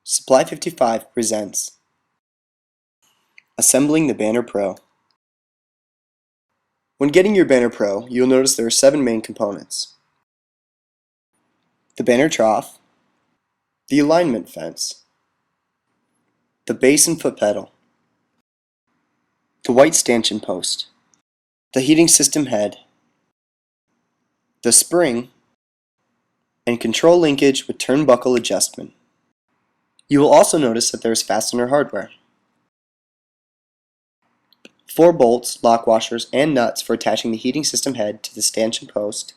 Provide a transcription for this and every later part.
Supply 55 presents Assembling the Banner Pro. When getting your Banner Pro, you'll notice there are 7 main components. The banner trough, the alignment fence, the base and foot pedal, the white stanchion post, the heating system head, the spring, and control linkage with turnbuckle adjustment. You will also notice that there is fastener hardware. 4 bolts, lock washers, and nuts for attaching the heating system head to the stanchion post,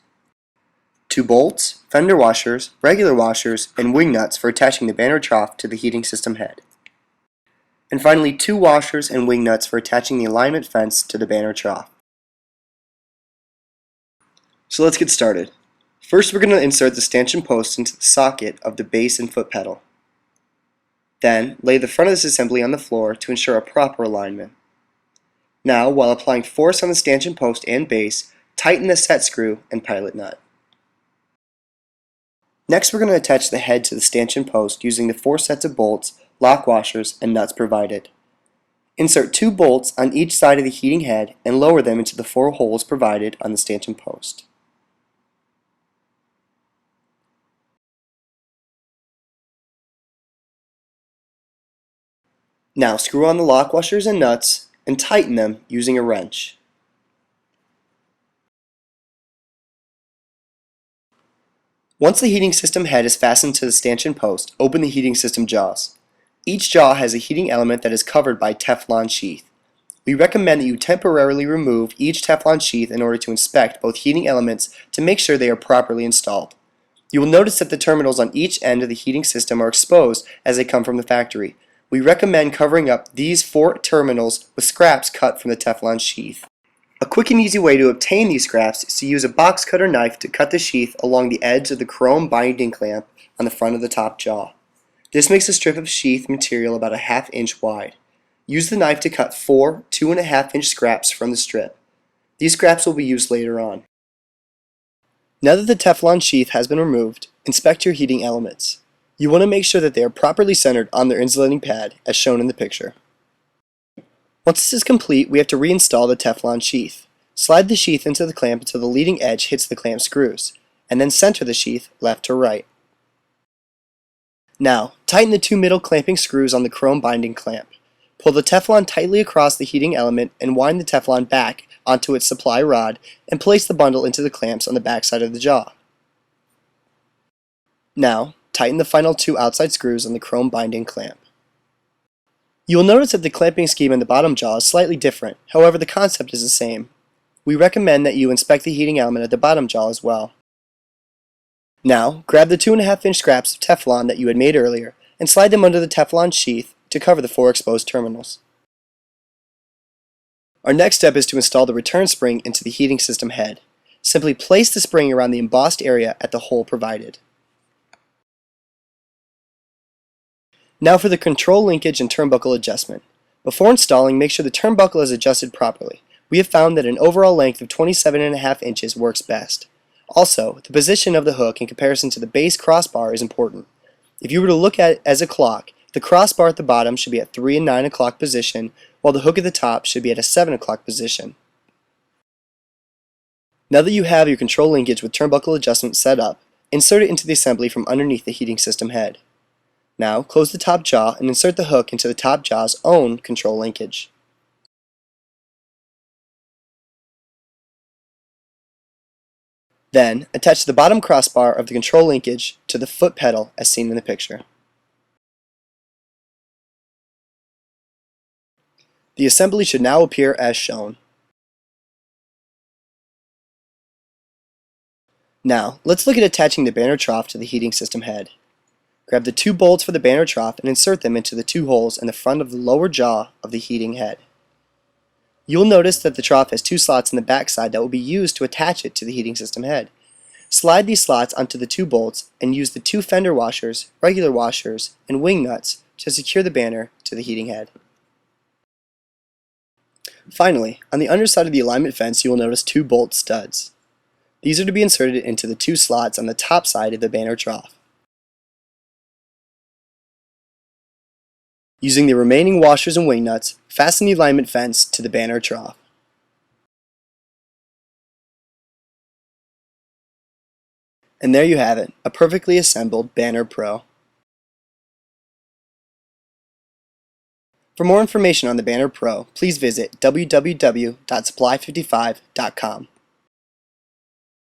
2 bolts, fender washers, regular washers, and wing nuts for attaching the banner trough to the heating system head. And finally, 2 washers and wing nuts for attaching the alignment fence to the banner trough. So let's get started. First, we're going to insert the stanchion post into the socket of the base and foot pedal. Then, lay the front of this assembly on the floor to ensure a proper alignment. Now, while applying force on the stanchion post and base, tighten the set screw and pilot nut. Next, we're going to attach the head to the stanchion post using the 4 sets of bolts, lock washers, and nuts provided. Insert 2 bolts on each side of the heating head and lower them into the 4 holes provided on the stanchion post. Now screw on the lock washers and nuts and tighten them using a wrench. Once the heating system head is fastened to the stanchion post, open the heating system jaws. Each jaw has a heating element that is covered by Teflon sheath. We recommend that you temporarily remove each Teflon sheath in order to inspect both heating elements to make sure they are properly installed. You will notice that the terminals on each end of the heating system are exposed as they come from the factory. We recommend covering up these 4 terminals with scraps cut from the Teflon sheath. A quick and easy way to obtain these scraps is to use a box cutter knife to cut the sheath along the edge of the chrome binding clamp on the front of the top jaw. This makes a strip of sheath material about a ½ inch wide. Use the knife to cut 4 2½ inch scraps from the strip. These scraps will be used later on. Now that the Teflon sheath has been removed, inspect your heating elements. You want to make sure that they are properly centered on their insulating pad, as shown in the picture. Once this is complete, we have to reinstall the Teflon sheath. Slide the sheath into the clamp until the leading edge hits the clamp screws, and then center the sheath left to right. Now, tighten the 2 middle clamping screws on the chrome binding clamp. Pull the Teflon tightly across the heating element and wind the Teflon back onto its supply rod and place the bundle into the clamps on the back side of the jaw. Now, tighten the final 2 outside screws on the chrome binding clamp. You will notice that the clamping scheme in the bottom jaw is slightly different, however the concept is the same. We recommend that you inspect the heating element at the bottom jaw as well. Now, grab the 2½ inch scraps of Teflon that you had made earlier and slide them under the Teflon sheath to cover the 4 exposed terminals. Our next step is to install the return spring into the heating system head. Simply place the spring around the embossed area at the hole provided. Now for the control linkage and turnbuckle adjustment. Before installing, make sure the turnbuckle is adjusted properly. We have found that an overall length of 27½ inches works best. Also, the position of the hook in comparison to the base crossbar is important. If you were to look at it as a clock, the crossbar at the bottom should be at 3 and 9 o'clock position, while the hook at the top should be at a 7 o'clock position. Now that you have your control linkage with turnbuckle adjustment set up, insert it into the assembly from underneath the heating system head. Now, close the top jaw and insert the hook into the top jaw's own control linkage. Then, attach the bottom crossbar of the control linkage to the foot pedal as seen in the picture. The assembly should now appear as shown. Now, let's look at attaching the banner trough to the heating system head. Grab the 2 bolts for the banner trough and insert them into the 2 holes in the front of the lower jaw of the heating head. You will notice that the trough has 2 slots in the back side that will be used to attach it to the heating system head. Slide these slots onto the 2 bolts and use the 2 fender washers, regular washers, and wing nuts to secure the banner to the heating head. Finally, on the underside of the alignment fence you will notice 2 bolt studs. These are to be inserted into the 2 slots on the top side of the banner trough. Using the remaining washers and wing nuts, fasten the alignment fence to the banner trough. And there you have it, a perfectly assembled Banner Pro. For more information on the Banner Pro, please visit www.supply55.com.